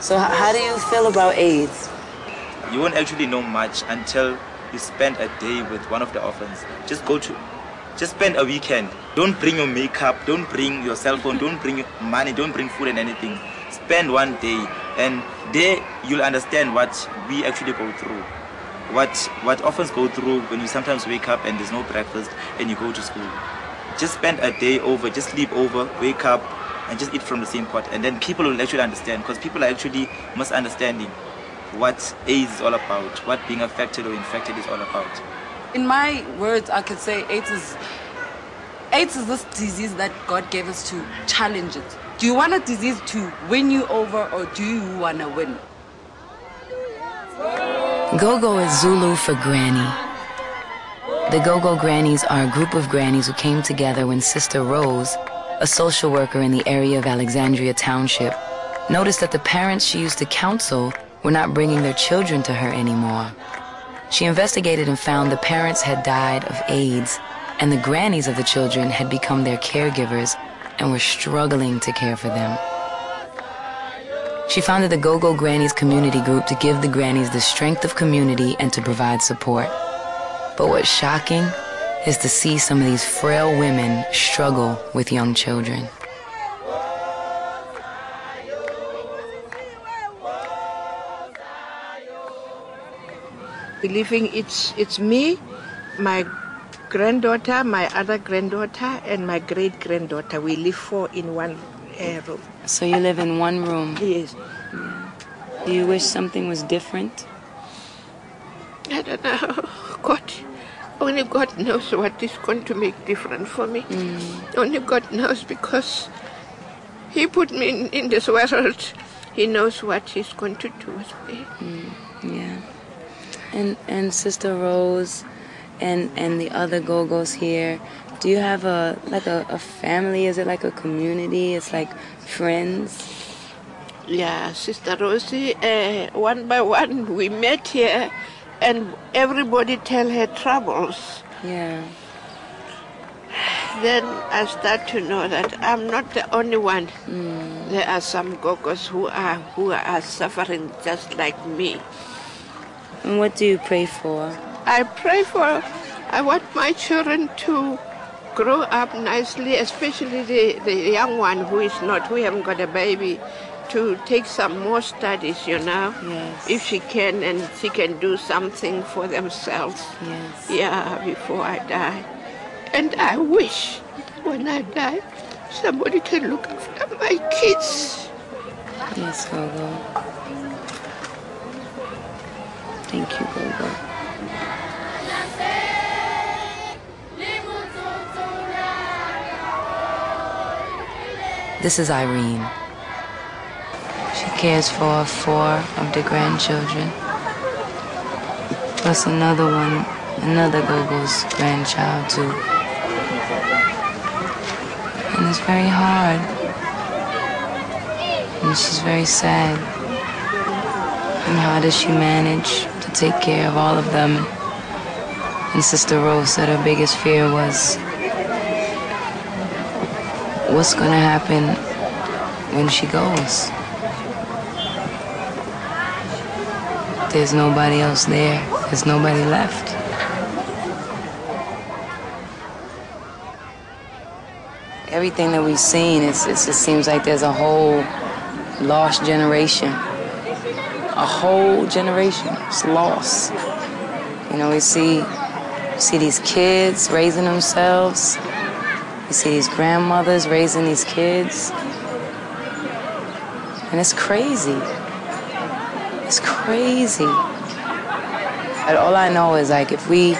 So how do you feel about AIDS? You won't actually know much until you spend a day with one of the orphans. Just spend a weekend. Don't bring your makeup, don't bring your cell phone, don't bring money, don't bring food and anything. Spend one day, and there you'll understand what we actually go through. What orphans go through when you sometimes wake up and there's no breakfast and you go to school. Just spend a day over, just sleep over, wake up and just eat from the same pot, and then people will actually understand, because people are actually misunderstanding what AIDS is all about, what being affected or infected is all about. In my words, I could say AIDS is this disease that God gave us to challenge it. Do you want a disease to win you over, or do you want to win? Go-Go is Zulu for granny. The Go-Go Grannies are a group of grannies who came together when Sister Rose, a social worker in the area of Alexandria Township, noticed that the parents she used to counsel were not bringing their children to her anymore. She investigated and found the parents had died of AIDS, and the grannies of the children had become their caregivers and were struggling to care for them. She founded the Go-Go Grannies community group to give the grannies the strength of community and to provide support. But what's shocking is to see some of these frail women struggle with young children. Believing it's me, my granddaughter, my other granddaughter, and my great-granddaughter. We live 4 in one room. So you live in one room? Yes. Yeah. Do you wish something was different? I don't know. Only God knows what is going to make different for me. Only God knows, because He put me in this world. He knows what He's going to do with me. Yeah. And Sister Rose and the other Go-Go's here, do you have a family? Is it like a community? It's like friends? Yeah, Sister Rosie, one by one we met here, and everybody tell her troubles. Yeah. Then I start to know that I'm not the only one. There are some Go-Go's who are suffering just like me. And what do you pray for? I want my children to grow up nicely, especially the young one who haven't got a baby, to take some more studies, Yes. if she can, and she can do something for themselves. Yes. Yeah, before I die. And I wish when I die, somebody can look after my kids. Yes, Go-Go. Thank you, Go-Go. This is Irene. She cares for 4 of the grandchildren, plus another Go-Go's grandchild too. And it's very hard. And she's very sad. And how does she manage to take care of all of them? And Sister Rose said her biggest fear was, what's gonna happen when she goes? There's nobody else there. There's nobody left. Everything that we've seen, it just seems like there's a whole lost generation. A whole generation is lost. We see these kids raising themselves. We see these grandmothers raising these kids. And it's crazy. It's crazy. But all I know is, like, if we're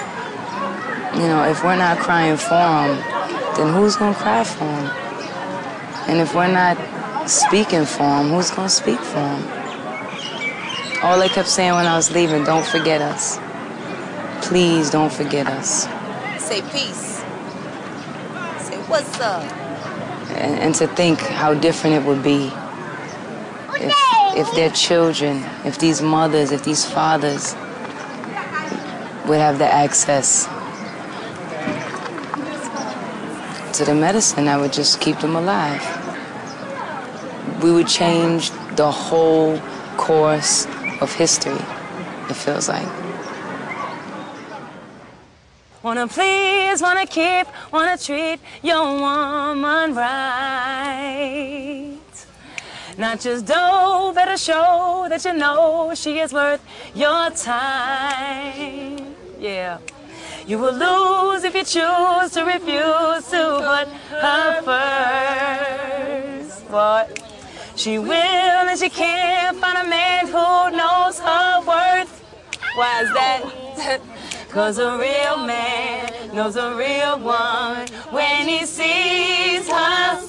not crying for them, then who's gonna cry for them? And if we're not speaking for them, who's gonna speak for them? All they kept saying when I was leaving, don't forget us. Please don't forget us. Say peace. Say what's up. And to think how different it would be if their children, if these mothers, if these fathers would have the access to the medicine that would just keep them alive. We would change the whole course of history, it feels like. Wanna please, wanna keep, wanna treat your woman right. Not just dough, better show that you know she is worth your time. Yeah. You will lose if you choose to refuse to put her first. But she will and she can't find a man who knows her worth. Why is that? 'Cause a real man knows a real woman when he sees her.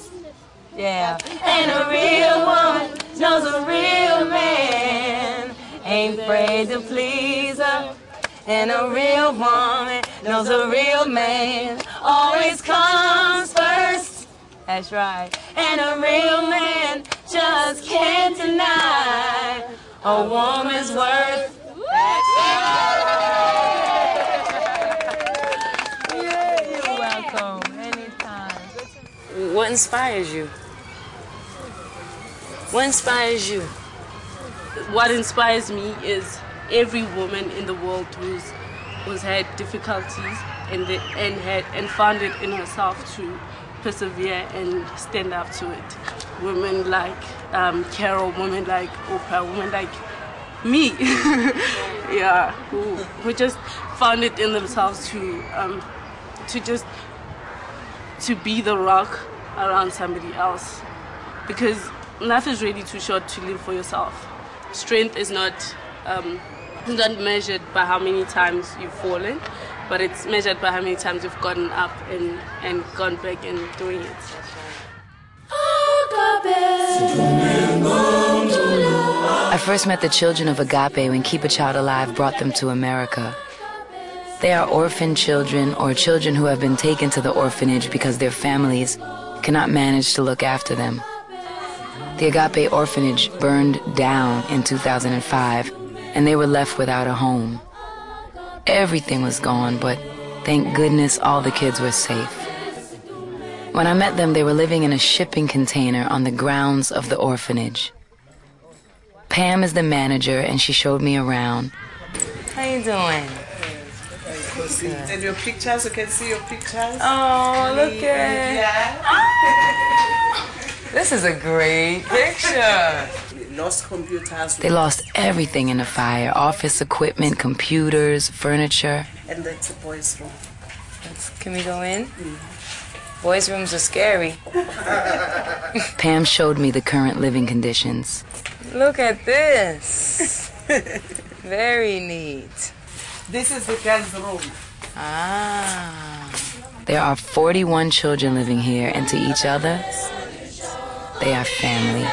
Yeah. And a real woman knows a real man ain't afraid to please her. And a real woman knows a real man always comes first. That's right. And a real man just can't deny a woman's worth. That's right. Yeah, you're welcome. Anytime. What inspires you? What inspires you? What inspires me is every woman in the world who's had difficulties and found it in herself to persevere and stand up to it. Women like Carol, women like Oprah, women like me, yeah, who just found it in themselves to be the rock around somebody else, because life is really too short to live for yourself. Strength is not measured by how many times you've fallen, but it's measured by how many times you've gotten up and gone back and doing it. I first met the children of Agape when Keep a Child Alive brought them to America. They are orphan children or children who have been taken to the orphanage because their families cannot manage to look after them. The Agape orphanage burned down in 2005, and they were left without a home. Everything was gone, but thank goodness all the kids were safe. When I met them, they were living in a shipping container on the grounds of the orphanage. Pam is the manager, and she showed me around. How you doing? And your pictures, you can see your pictures. Oh, look at it. This is a great picture. Lost computers. They lost everything in the fire: office equipment, computers, furniture. And that's a boys' room. Can we go in? Boys' rooms are scary. Pam showed me the current living conditions. Look at this. Very neat. This is the girls' room. Ah. There are 41 children living here, and to each other, they are family.